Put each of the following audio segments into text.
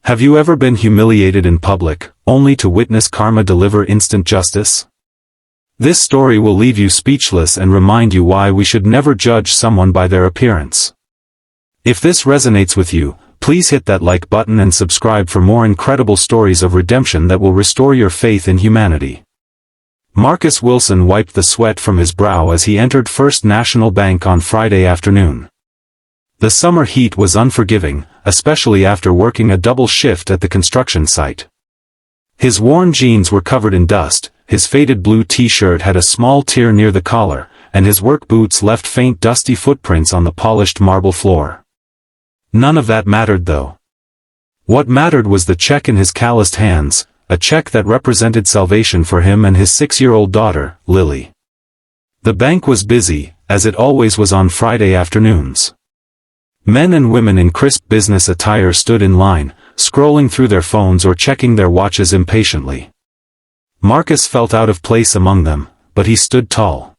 Have you ever been humiliated in public, only to witness karma deliver instant justice? This story will leave you speechless and remind you why we should never judge someone by their appearance. If this resonates with you, please hit that like button and subscribe for more incredible stories of redemption that will restore your faith in humanity. Marcus Wilson wiped the sweat from his brow as he entered First National Bank on Friday afternoon. The summer heat was unforgiving, especially after working a double shift at the construction site. His worn jeans were covered in dust, his faded blue t-shirt had a small tear near the collar, and his work boots left faint dusty footprints on the polished marble floor. None of that mattered though. What mattered was the check in his calloused hands, a check that represented salvation for him and his 6-year-old daughter, Lily. The bank was busy, as it always was on Friday afternoons. Men and women in crisp business attire stood in line, scrolling through their phones or checking their watches impatiently. Marcus felt out of place among them, but he stood tall.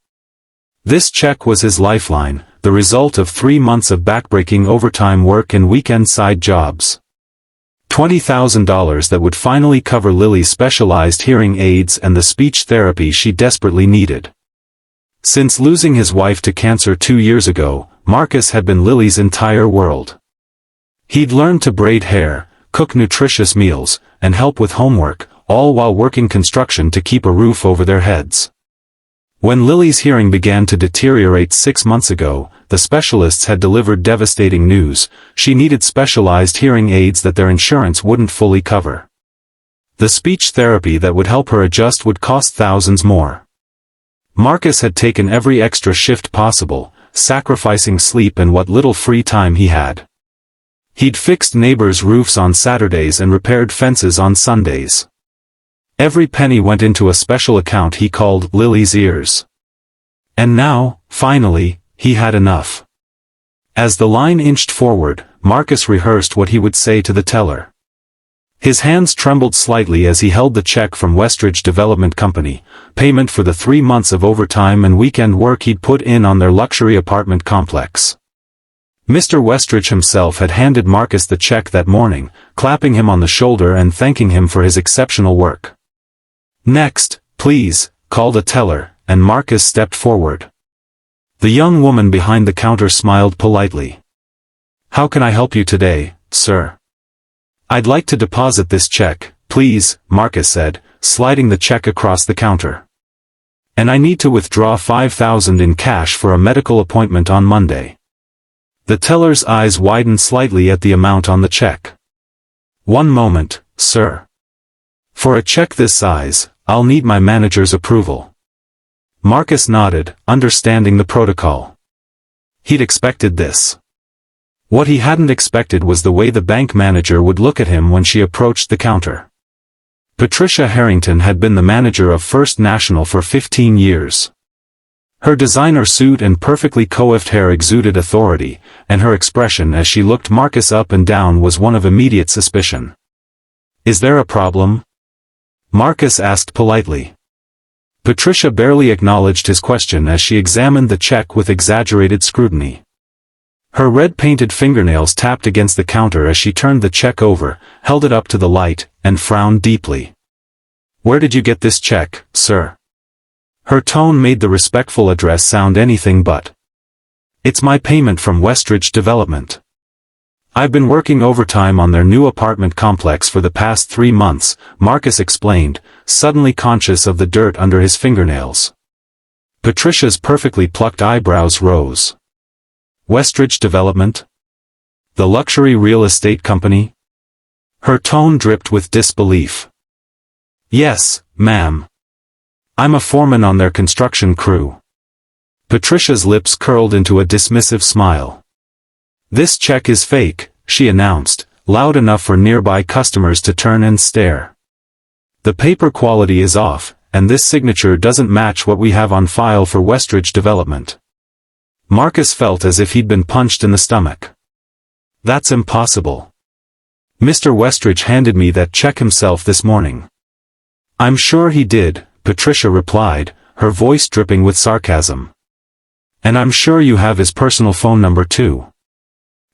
This check was his lifeline, the result of 3 months of backbreaking overtime work and weekend side jobs. $20,000 that would finally cover Lily's specialized hearing aids and the speech therapy she desperately needed. Since losing his wife to cancer 2 years ago, Marcus had been Lily's entire world. He'd learned to braid hair, cook nutritious meals, and help with homework, all while working construction to keep a roof over their heads. When Lily's hearing began to deteriorate 6 months ago, the specialists had delivered devastating news: she needed specialized hearing aids that their insurance wouldn't fully cover. The speech therapy that would help her adjust would cost thousands more. Marcus had taken every extra shift possible, sacrificing sleep and what little free time he had. He'd fixed neighbors' roofs on Saturdays and repaired fences on Sundays. Every penny went into a special account he called Lily's Ears. And now, finally, he had enough. As the line inched forward, Marcus rehearsed what he would say to the teller. His hands trembled slightly as he held the check from Westridge Development Company, payment for the 3 months of overtime and weekend work he'd put in on their luxury apartment complex. Mr. Westridge himself had handed Marcus the check that morning, clapping him on the shoulder and thanking him for his exceptional work. "Next, please," called a teller, and Marcus stepped forward. The young woman behind the counter smiled politely. "How can I help you today, sir?" "I'd like to deposit this check, please," Marcus said, sliding the check across the counter. "And I need to withdraw $5,000 in cash for a medical appointment on Monday." The teller's eyes widened slightly at the amount on the check. "1 moment, sir. For a check this size, I'll need my manager's approval." Marcus nodded, understanding the protocol. He'd expected this. What he hadn't expected was the way the bank manager would look at him when she approached the counter. Patricia Harrington had been the manager of First National for 15 years. Her designer suit and perfectly coiffed hair exuded authority, and her expression as she looked Marcus up and down was one of immediate suspicion. "Is there a problem?" Marcus asked politely. Patricia barely acknowledged his question as she examined the check with exaggerated scrutiny. Her red-painted fingernails tapped against the counter as she turned the check over, held it up to the light, and frowned deeply. "Where did you get this check, sir?" Her tone made the respectful address sound anything but. "It's my payment from Westridge Development. I've been working overtime on their new apartment complex for the past 3 months, Marcus explained, suddenly conscious of the dirt under his fingernails. Patricia's perfectly plucked eyebrows rose. "Westridge Development? The luxury real estate company?" Her tone dripped with disbelief. "Yes, ma'am. I'm a foreman on their construction crew." Patricia's lips curled into a dismissive smile. "This check is fake," she announced, loud enough for nearby customers to turn and stare. "The paper quality is off, and this signature doesn't match what we have on file for Westridge Development." Marcus felt as if he'd been punched in the stomach. "That's impossible. Mr. Westridge handed me that check himself this morning." "I'm sure he did," Patricia replied, her voice dripping with sarcasm. "And I'm sure you have his personal phone number too."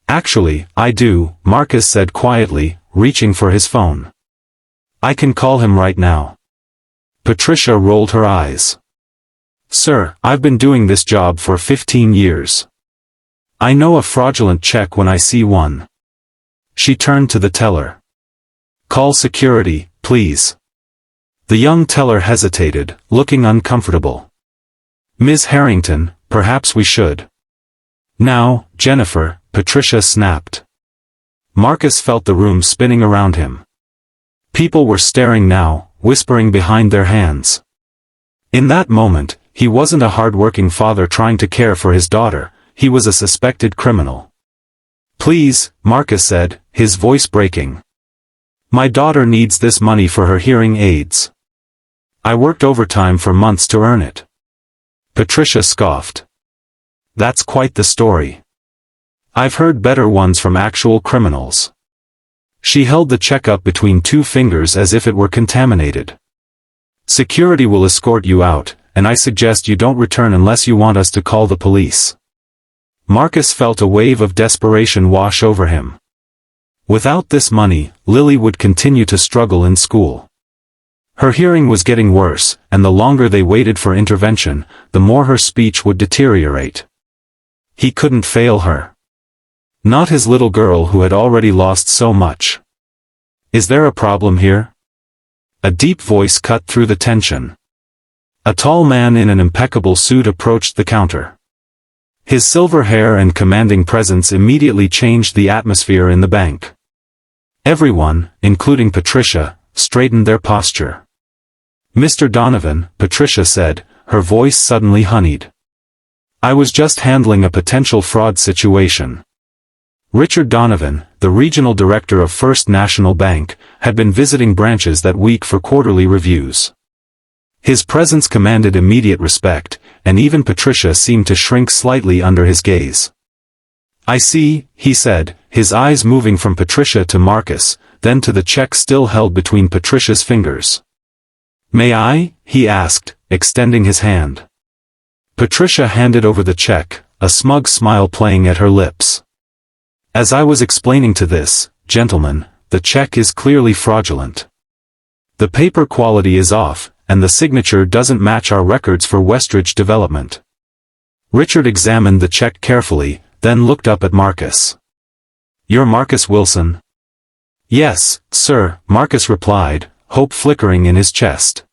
Actually, I do, Marcus said quietly, reaching for his phone. I can call him right now. Patricia rolled her eyes. Sir, I've been doing this job for 15 years. I know a fraudulent check when I see one. She turned to the teller. Call security, please. The young teller hesitated, looking uncomfortable. Ms. Harrington, perhaps we should. Now, Jennifer, Patricia snapped. Marcus felt the room spinning around him. People were staring now, whispering behind their hands. In that moment, he wasn't a hard-working father trying to care for his daughter, he was a suspected criminal. Please, Marcus said, his voice breaking. My daughter needs this money for her hearing aids. I worked overtime for months to earn it. Patricia scoffed. That's quite the story. I've heard better ones from actual criminals. She held the check up between two fingers as if it were contaminated. Security will escort you out, and I suggest you don't return unless you want us to call the police. Marcus felt a wave of desperation wash over him. Without this money, Lily would continue to struggle in school. Her hearing was getting worse, and the longer they waited for intervention, the more her speech would deteriorate. He couldn't fail her. Not his little girl who had already lost so much. Is there a problem here? A deep voice cut through the tension. A tall man in an impeccable suit approached the counter. His silver hair and commanding presence immediately changed the atmosphere in the bank. Everyone, including Patricia, straightened their posture. Mr. Donovan, Patricia said, her voice suddenly honeyed. I was just handling a potential fraud situation. Richard Donovan, the regional director of First National Bank, had been visiting branches that week for quarterly reviews. His presence commanded immediate respect, and even Patricia seemed to shrink slightly under his gaze. I see, he said, his eyes moving from Patricia to Marcus, then to the check still held between Patricia's fingers. May I? He asked, extending his hand. Patricia handed over the check, a smug smile playing at her lips. As I was explaining to this, gentleman, the check is clearly fraudulent. The paper quality is off, and the signature doesn't match our records for Westridge Development. Richard examined the check carefully, then looked up at Marcus. You're Marcus Wilson? Yes, sir, Marcus replied, hope flickering in his chest.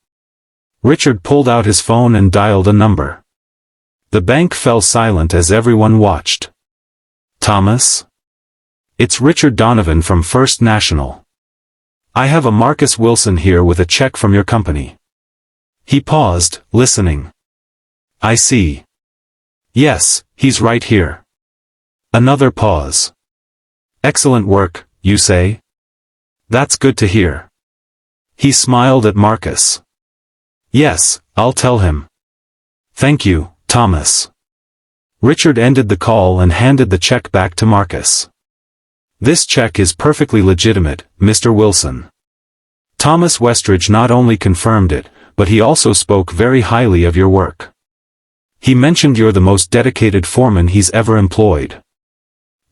Richard pulled out his phone and dialed a number. The bank fell silent as everyone watched. Thomas? It's Richard Donovan from First National. I have a Marcus Wilson here with a check from your company. He paused, listening. I see. Yes, he's right here. Another pause. Excellent work, you say? That's good to hear. He smiled at Marcus. Yes, I'll tell him. Thank you, Thomas. Richard ended the call and handed the check back to Marcus. This check is perfectly legitimate, Mr. Wilson. Thomas Westridge not only confirmed it, but he also spoke very highly of your work. He mentioned you're the most dedicated foreman he's ever employed.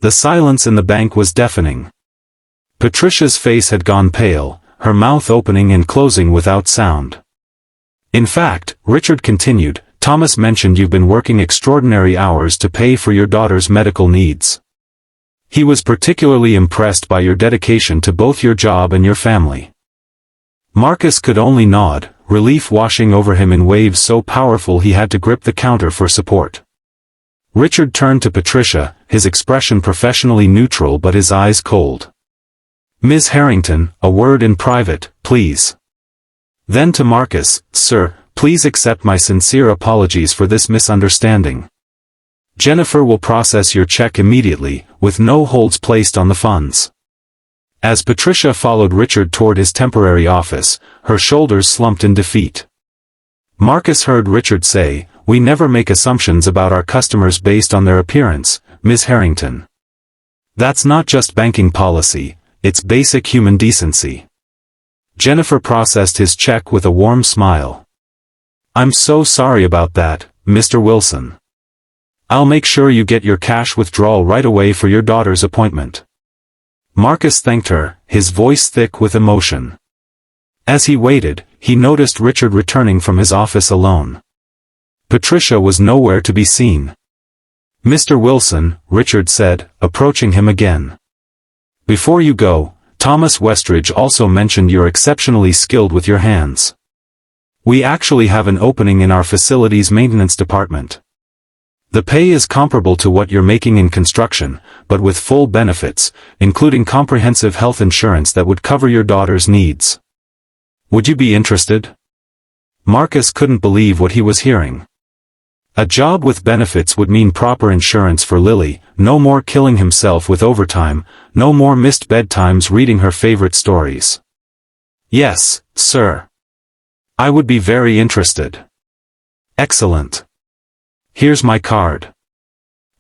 The silence in the bank was deafening. Patricia's face had gone pale, her mouth opening and closing without sound. In fact, Richard continued, Thomas mentioned you've been working extraordinary hours to pay for your daughter's medical needs. He was particularly impressed by your dedication to both your job and your family. Marcus could only nod, relief washing over him in waves so powerful he had to grip the counter for support. Richard turned to Patricia, his expression professionally neutral but his eyes cold. Ms. Harrington, a word in private, please. Then to Marcus, sir, please accept my sincere apologies for this misunderstanding. Jennifer will process your check immediately, with no holds placed on the funds. As Patricia followed Richard toward his temporary office, her shoulders slumped in defeat. Marcus heard Richard say, we never make assumptions about our customers based on their appearance, Ms. Harrington. That's not just banking policy, it's basic human decency. Jennifer processed his check with a warm smile. I'm so sorry about that, Mr. Wilson. I'll make sure you get your cash withdrawal right away for your daughter's appointment." Marcus thanked her, his voice thick with emotion. As he waited, he noticed Richard returning from his office alone. Patricia was nowhere to be seen. "Mr. Wilson," Richard said, approaching him again. "Before you go, Thomas Westridge also mentioned you're exceptionally skilled with your hands. We actually have an opening in our facilities maintenance department. The pay is comparable to what you're making in construction, but with full benefits, including comprehensive health insurance that would cover your daughter's needs. Would you be interested?" Marcus couldn't believe what he was hearing. A job with benefits would mean proper insurance for Lily, no more killing himself with overtime, no more missed bedtimes reading her favorite stories. "Yes, sir. I would be very interested." "Excellent. Here's my card.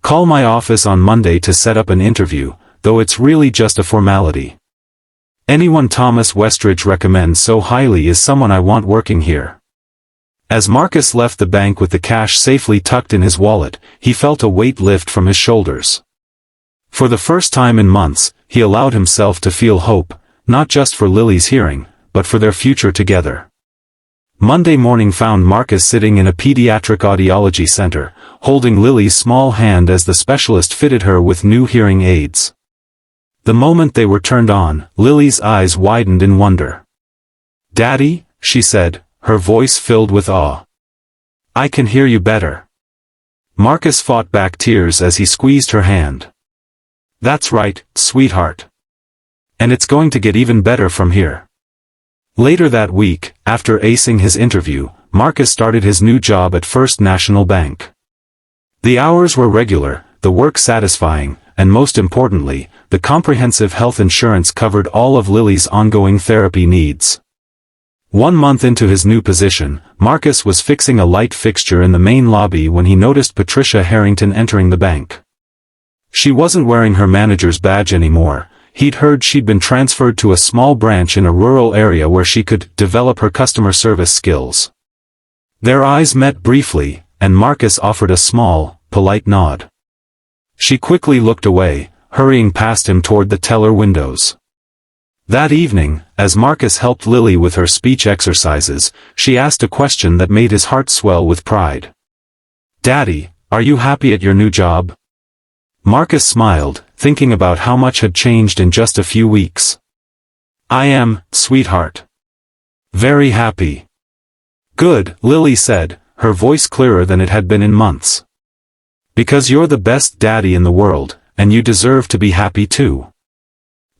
Call my office on Monday to set up an interview, though it's really just a formality. Anyone Thomas Westridge recommends so highly is someone I want working here." As Marcus left the bank with the cash safely tucked in his wallet, he felt a weight lift from his shoulders. For the first time in months, he allowed himself to feel hope, not just for Lily's hearing, but for their future together. Monday morning found Marcus sitting in a pediatric audiology center, holding Lily's small hand as the specialist fitted her with new hearing aids. The moment they were turned on, Lily's eyes widened in wonder. "Daddy," she said, her voice filled with awe. "I can hear you better." Marcus fought back tears as he squeezed her hand. "That's right, sweetheart. And it's going to get even better from here." Later that week, after acing his interview, Marcus started his new job at First National Bank. The hours were regular, the work satisfying, and most importantly, the comprehensive health insurance covered all of Lily's ongoing therapy needs. 1 month into his new position, Marcus was fixing a light fixture in the main lobby when he noticed Patricia Harrington entering the bank. She wasn't wearing her manager's badge anymore. He'd heard she'd been transferred to a small branch in a rural area where she could develop her customer service skills. Their eyes met briefly, and Marcus offered a small, polite nod. She quickly looked away, hurrying past him toward the teller windows. That evening, as Marcus helped Lily with her speech exercises, she asked a question that made his heart swell with pride. "Daddy, are you happy at your new job?" Marcus smiled, thinking about how much had changed in just a few weeks. "I am, sweetheart. Very happy." "Good," Lily said, her voice clearer than it had been in months. "Because you're the best daddy in the world, and you deserve to be happy too."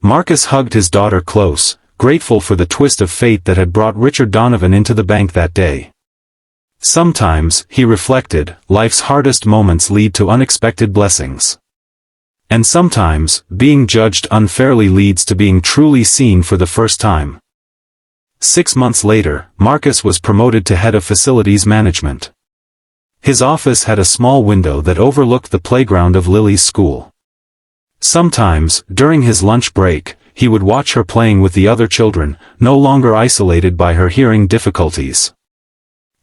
Marcus hugged his daughter close, grateful for the twist of fate that had brought Richard Donovan into the bank that day. Sometimes, he reflected, life's hardest moments lead to unexpected blessings. And sometimes, being judged unfairly leads to being truly seen for the first time. 6 months later, Marcus was promoted to head of facilities management. His office had a small window that overlooked the playground of Lily's school. Sometimes, during his lunch break, he would watch her playing with the other children, no longer isolated by her hearing difficulties.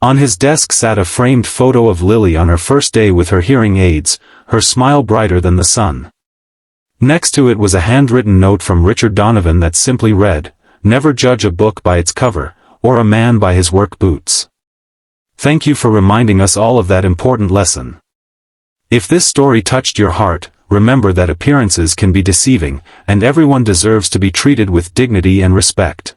On his desk sat a framed photo of Lily on her first day with her hearing aids, her smile brighter than the sun. Next to it was a handwritten note from Richard Donovan that simply read, "Never judge a book by its cover, or a man by his work boots. Thank you for reminding us all of that important lesson." If this story touched your heart, remember that appearances can be deceiving, and everyone deserves to be treated with dignity and respect.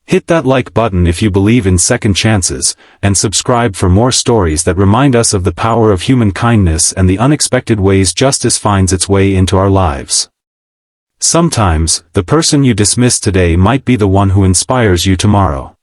Hit that like button if you believe in second chances, and subscribe for more stories that remind us of the power of human kindness and the unexpected ways justice finds its way into our lives. Sometimes, the person you dismiss today might be the one who inspires you tomorrow.